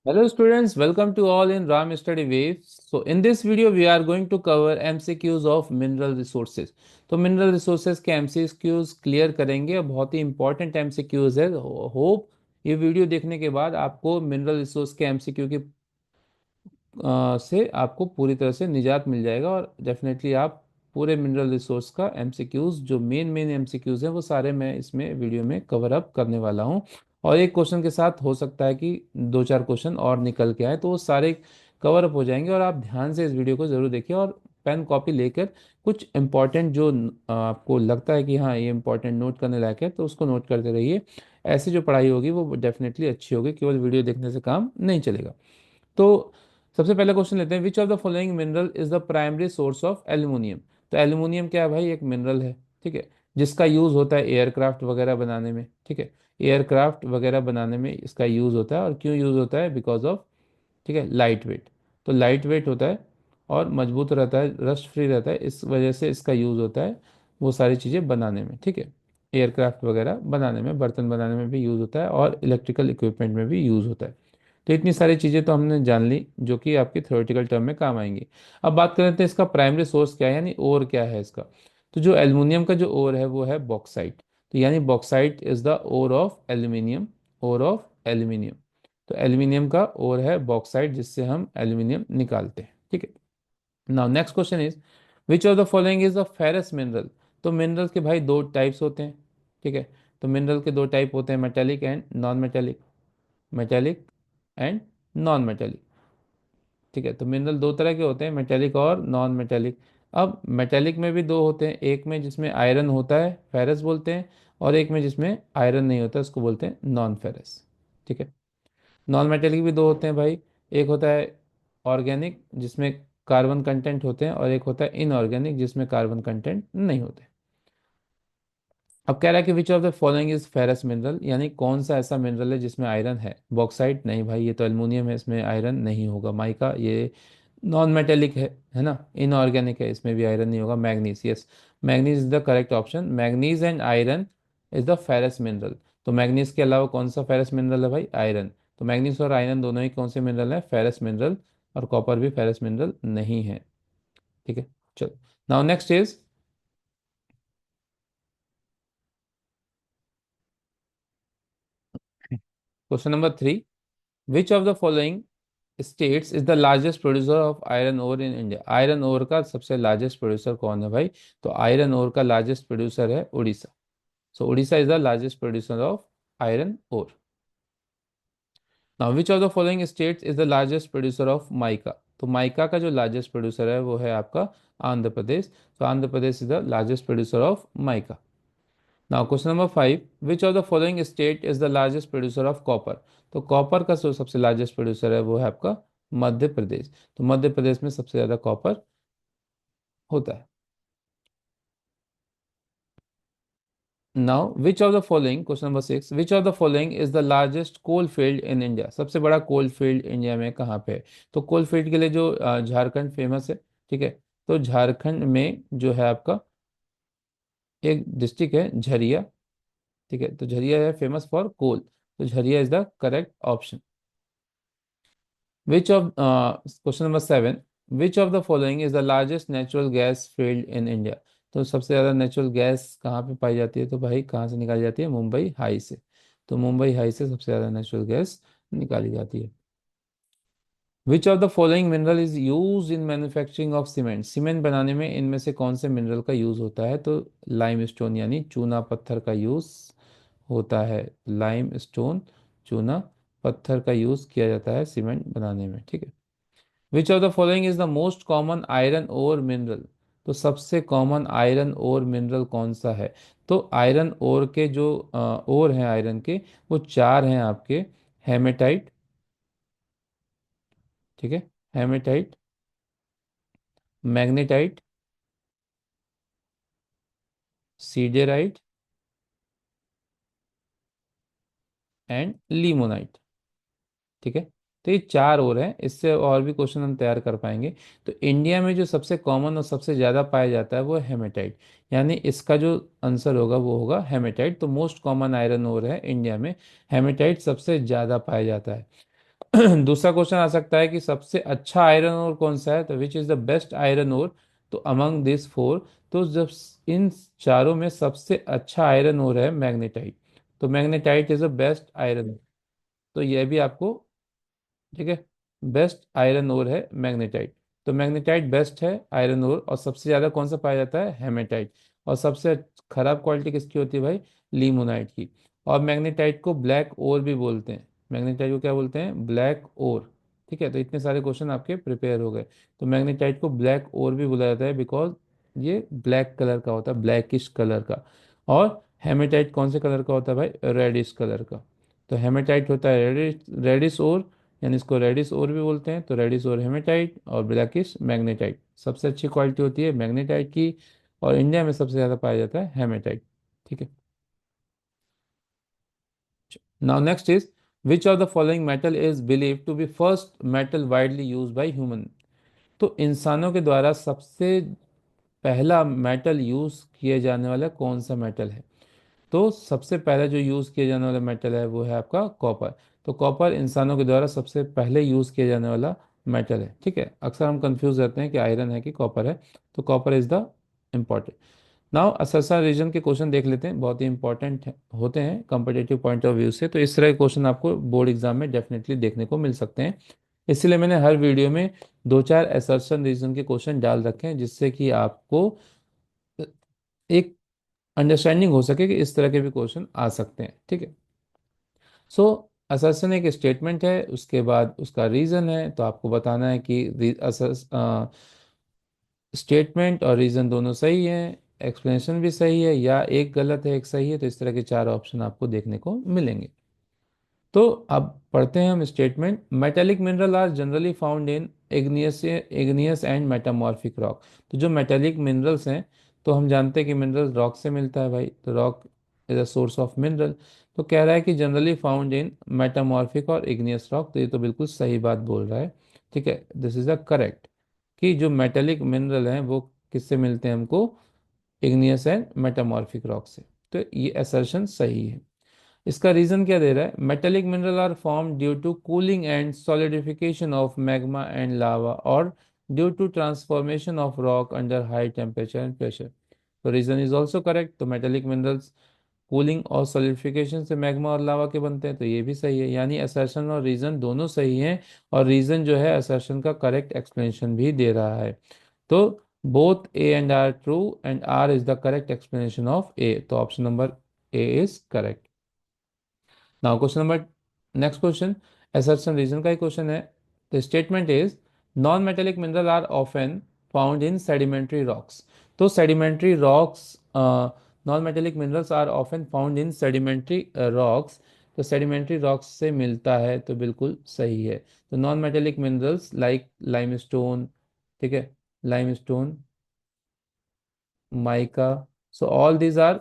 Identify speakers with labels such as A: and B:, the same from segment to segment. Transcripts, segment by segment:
A: Hello students, welcome to all in Ram Study Waves. So in this video we are going to cover MCQs of mineral resources. तो mineral resources के MCQs clear करेंगे और बहुत ही important MCQs है। Hope ये video देखने के बाद आपको मिनरल रिसोर्स के MCQ की से आपको पूरी तरह से निजात मिल जाएगा और डेफिनेटली आप पूरे मिनरल रिसोर्स का एमसीक्यूज जो मेन मेन एमसीक्यूज हैं वो सारे मैं इसमें वीडियो में कवर अप करने वाला हूं। और एक क्वेश्चन के साथ हो सकता है कि दो चार क्वेश्चन और निकल के आए तो वो सारे कवर अप हो जाएंगे और आप ध्यान से इस वीडियो को ज़रूर देखिए और पेन कॉपी लेकर कुछ इंपॉर्टेंट जो आपको लगता है कि हाँ ये इंपॉर्टेंट नोट करने लायक है तो उसको नोट करते रहिए। ऐसी जो पढ़ाई होगी वो डेफिनेटली अच्छी होगी, केवल वीडियो देखने से काम नहीं चलेगा। तो सबसे पहला क्वेश्चन लेते हैं, विच of the following mineral is the primary source of aluminium. तो एल्यूमिनियम क्या है भाई, एक मिनरल है, ठीक है, जिसका यूज होता है एयरक्राफ्ट वगैरह बनाने में, ठीक है। एयरक्राफ्ट वगैरह बनाने में इसका यूज होता है और क्यों यूज होता है, बिकॉज ऑफ, ठीक है, लाइट वेट। तो लाइट वेट होता है और मजबूत रहता है, रस्ट फ्री रहता है, इस वजह से इसका यूज होता है वो सारी चीज़ें बनाने में, ठीक है। एयरक्राफ्ट वगैरह बनाने में, बर्तन बनाने में भी यूज होता है और इलेक्ट्रिकल इक्विपमेंट में भी यूज होता है। तो इतनी सारी चीज़ें तो हमने जान ली जो कि आपकी थ्योरेटिकल टर्म में काम आएंगी। अब बात कर लेते हैं इसका प्राइमरी सोर्स क्या है, यानी ओर क्या है इसका। तो जो एल्युमिनियम का जो ओर है वो है बॉक्साइट। तो यानी bauxite is the ore of aluminium, ore of aluminium. तो एल्यूमिनियम का ओर है बॉक्साइट जिससे हम एल्यूमिनियम निकालते हैं, ठीक है। Now next question is, which of the following is the ferrous mineral. तो मिनरल के भाई दो टाइप्स होते हैं, ठीक है। तो मिनरल के दो टाइप होते हैं, metallic and non metallic, metallic and non metallic, ठीक है। तो मिनरल दो तरह के होते हैं, मेटेलिक और नॉन मेटेलिक। अब मेटेलिक में भी दो होते हैं, एक में जिसमें आयरन होता है फेरस बोलते हैं, और एक में जिसमें आयरन नहीं होता उसको बोलते हैं नॉन फेरस, ठीक है। नॉन मेटेलिक भी दो होते हैं भाई, एक होता है ऑर्गेनिक जिसमें कार्बन कंटेंट होते हैं और एक होता है इनऑर्गेनिक जिसमें कार्बन कंटेंट नहीं होते। अब कह रहा है कि विच of the following is ferrous mineral, यानी कौन सा ऐसा मिनरल है जिसमें आयरन है। बॉक्साइट नहीं भाई, ये तो एल्युमिनियम है, इसमें आयरन नहीं होगा। माइका ये नॉन मेटेलिक है ना, इनऑर्गेनिक है, इसमें भी आयरन नहीं होगा। Manganese, yes, manganese is the correct option. Manganese and iron is the ferrous mineral. तो मैग्नीज के अलावा कौन सा फेरस मिनरल है भाई, आयरन। तो मैग्नीज और आयरन दोनों ही कौन से मिनरल है, फेरस मिनरल। और कॉपर भी फेरस मिनरल नहीं है, ठीक है। चलो, now next is question number 3, which of the following states is the largest producer of iron ore in India. Iron ore का सबसे लार्जेस्ट प्रोड्यूसर कौन है भाई। तो आयरन ओर का लार्जेस्ट प्रोड्यूसर है Orissa. So Orissa is the largest producer of iron ore. Now which of the following states is the largest producer of mica. तो mica का जो लार्जेस्ट प्रोड्यूसर है वो है आपका आंध्र प्रदेश। तो Andhra Pradesh is the largest producer of mica. Now question number 5, which of the following state is the largest producer of copper. तो copper का जो सबसे लार्जेस्ट प्रोड्यूसर है वो है आपका मध्य प्रदेश। तो मध्य प्रदेश में सबसे ज्यादा कॉपर होता है। Now which of the following, question number 6, which of the following is the largest coal field in India. सबसे बड़ा कोल फील्ड इंडिया में कहाँ पे है। तो कोल फील्ड के लिए जो झारखंड फेमस है, ठीक है। तो झारखंड में जो है आपका एक डिस्ट्रिक्ट है झरिया, ठीक है। तो झरिया है फेमस फॉर कोल। तो Jharia is the correct option. Which of question number 7, which of the following is the largest natural gas field in India. तो सबसे ज़्यादा नेचुरल गैस कहाँ पे पाई जाती है, तो भाई कहाँ से निकाली जाती है, मुंबई हाई से। तो मुंबई हाई से सबसे ज़्यादा नेचुरल गैस निकाली जाती है। Which of the following mineral is use in manufacturing of cement. Cement बनाने में इनमें से कौन से मिनरल का यूज होता है। तो लाइम स्टोन यानी चूना पत्थर का यूज होता है। लाइम स्टोन, चूना पत्थर का यूज किया जाता है सीमेंट बनाने में, ठीक है। Which of the following is the most common iron ore mineral. तो सबसे कॉमन आयरन ओर मिनरल कौन सा है। तो आयरन ओर के जो ओर हैं आयरन के, वो चार हैं आपके। हेमेटाइट, ठीक है, hematite, magnetite, siderite and limonite, ठीक है। तो ये चार और हैं, इससे और भी क्वेश्चन हम तैयार कर पाएंगे। तो इंडिया में जो सबसे कॉमन और सबसे ज़्यादा पाया जाता है वो है हेमेटाइट, यानी इसका जो आंसर होगा वो होगा हेमेटाइट। तो मोस्ट कॉमन आयरन ओर है इंडिया में, हेमेटाइट सबसे ज़्यादा पाया जाता है। दूसरा क्वेश्चन आ सकता है कि सबसे अच्छा आयरन ओर कौन सा है, तो which is the best iron ore, तो अमंग दिस फोर, तो जब इन चारों में सबसे अच्छा आयरन ओर है मैग्नेटाइट, तो magnetite is the best iron, तो यह भी आपको, ठीक है, बेस्ट आयरन ओर है मैग्नेटाइट। तो मैग्नेटाइट बेस्ट है आयरन ओर, और सबसे ज्यादा कौन सा पाया जाता है, हेमेटाइट। और सबसे खराब क्वालिटी किसकी होती है भाई, लिमोनाइट की। और मैग्नेटाइट को ब्लैक ओर भी बोलते हैं, मैग्नेटाइट को क्या बोलते हैं, ब्लैक ओर। ठीक है, तो इतने सारे क्वेश्चन आपके प्रिपेयर हो गए। तो मैग्नेटाइट को ब्लैक ओर भी बोला जाता है बिकॉज ये ब्लैक कलर का होता है, ब्लैकिश कलर का। और हेमेटाइट कौन से कलर का होता है भाई, रेडिश कलर का। तो हेमेटाइट होता है रेडिश, रेडिश ओर, यानी इसको रेडिस ओर भी बोलते हैं। तो रेडिस ओर हेमेटाइट और ब्लैकिश मैग्नेटाइट, सबसे अच्छी क्वालिटी होती है मैग्नेटाइट की, और इंडिया में सबसे ज़्यादा पाया जाता है हेमेटाइट। ठीक है। Now next is, which of the following metal is believe to be first metal widely use by human. तो इंसानों के द्वारा सबसे पहला मेटल यूज किए जाने वाला कौन सा मेटल है। तो सबसे पहले जो यूज़ किया जाने वाला मेटल है वो है आपका कॉपर। तो कॉपर इंसानों के द्वारा सबसे पहले यूज़ किया जाने वाला मेटल है। ठीक है, अक्सर हम कंफ्यूज रहते हैं कि आयरन है कि कॉपर है, तो copper is the important. Now assertion reason के क्वेश्चन देख लेते हैं, बहुत ही इंपॉर्टेंट होते हैं कंपटीटिव पॉइंट ऑफ व्यू से। तो इस तरह के क्वेश्चन आपको बोर्ड एग्जाम में डेफिनेटली देखने को मिल सकते हैं। इसलिए मैंने हर वीडियो में दो चार असर्शन रीजन के क्वेश्चन डाल रखे हैं, जिससे कि आपको एक अंडरस्टैंडिंग हो सके कि इस तरह के भी क्वेश्चन आ सकते हैं। ठीक है। सो असर्शन एक स्टेटमेंट है, उसके बाद उसका रीजन है, तो आपको बताना है कि स्टेटमेंट और रीजन दोनों सही है, एक्सप्लेनेशन भी सही है, या एक गलत है एक सही है। तो इस तरह के चार ऑप्शन आपको देखने को मिलेंगे। तो अब पढ़ते हैं हम statement. Metallic mineral are generally found in igneous and metamorphic rock. तो जो मेटेलिक मिनरल्स हैं, तो हम जानते हैं कि मिनरल रॉक से मिलता है भाई, तो rock is a source of mineral. तो कह रहा है कि जनरली फाउंड इन मेटामॉर्फिक और इग्नियस रॉक, तो ये तो बिल्कुल सही बात बोल रहा है। ठीक है, दिस इज द करेक्ट, कि जो मेटेलिक मिनरल हैं वो किससे मिलते हैं हमको, इग्नियस एंड मेटामॉर्फिक रॉक से। तो ये असर्शन सही है। इसका रीजन क्या दे रहा है, metallic mineral are form due to cooling and solidification of magma and lava, और due to transformation of rock under high temperature and pressure. तो रीजन इज ऑल्सो करेक्ट। तो मेटेलिक मिनरल्स कूलिंग और solidification से magma और lava के बनते हैं, तो ये भी सही है। यानी असर्शन और रीजन दोनों सही हैं, और रीजन जो है असर्शन का करेक्ट एक्सप्लेनेशन भी दे रहा है। तो both A and R true, and R is the correct explanation of A, तो option number A is correct. Now question number, next question assertion reason का ही क्वेश्चन है। The statement is, non metallic mineral are often found in sedimentary rocks. तो sedimentary rocks, non metallic minerals are often found in sedimentary rocks. तो sedimentary rocks से मिलता है, तो बिल्कुल सही है। तो non metallic minerals like limestone, ठीक है, limestone, mica, so all these are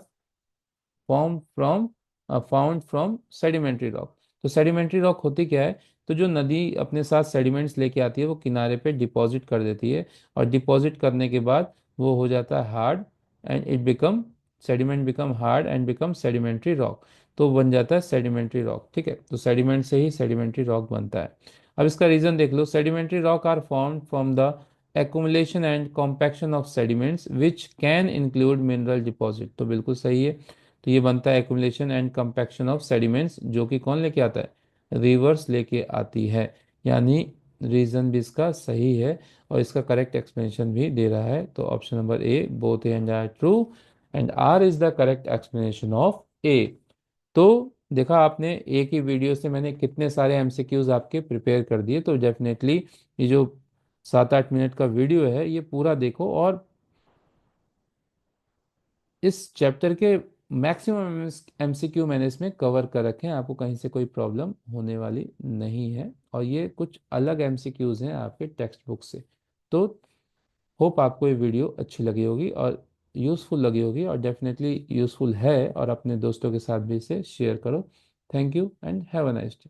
A: form from found from sedimentary rock. तो सेडिमेंट्री रॉक होती क्या है, तो जो नदी अपने साथ सेडिमेंट्स लेके आती है वो किनारे पे डिपॉजिट कर देती है, और डिपॉजिट करने के बाद वो हो जाता है hard, and it become, sediment become hard and become sedimentary rock. तो बन जाता है सेडिमेंट्री रॉक। ठीक है, तो सेडिमेंट से ही सेडिमेंट्री रॉक बनता है। अब इसका रीजन देख लो, sedimentary rock are formed from the accumulation and compaction of sediments which can include mineral deposit। तो बिल्कुल सही है। तो ये बनता है accumulation and compaction of sediments, जो कि कौन लेके आता है, रिवर्स लेके आती है। यानी रीजन भी इसका सही है, और इसका करेक्ट एक्सप्लेनेशन भी दे रहा है। तो option number A, both A and R true, and R is the correct explanation of A. तो देखा आपने, एक ही वीडियो से मैंने कितने सारे एमसीक्यूज आपके प्रिपेयर कर दिए। तो डेफिनेटली ये जो 7-8 मिनट का वीडियो है ये पूरा देखो, और इस चैप्टर के मैक्सिमम एमसीक्यू मैंने इसमें कवर कर रखे हैं, आपको कहीं से कोई प्रॉब्लम होने वाली नहीं है। और ये कुछ अलग एमसीक्यूज हैं आपके टेक्स्ट बुक से। तो होप आपको ये वीडियो अच्छी लगी होगी और यूज़फुल लगी होगी, और डेफिनेटली यूज़फुल है, और अपने दोस्तों के साथ भी इसे शेयर करो। Thank you and have a nice day.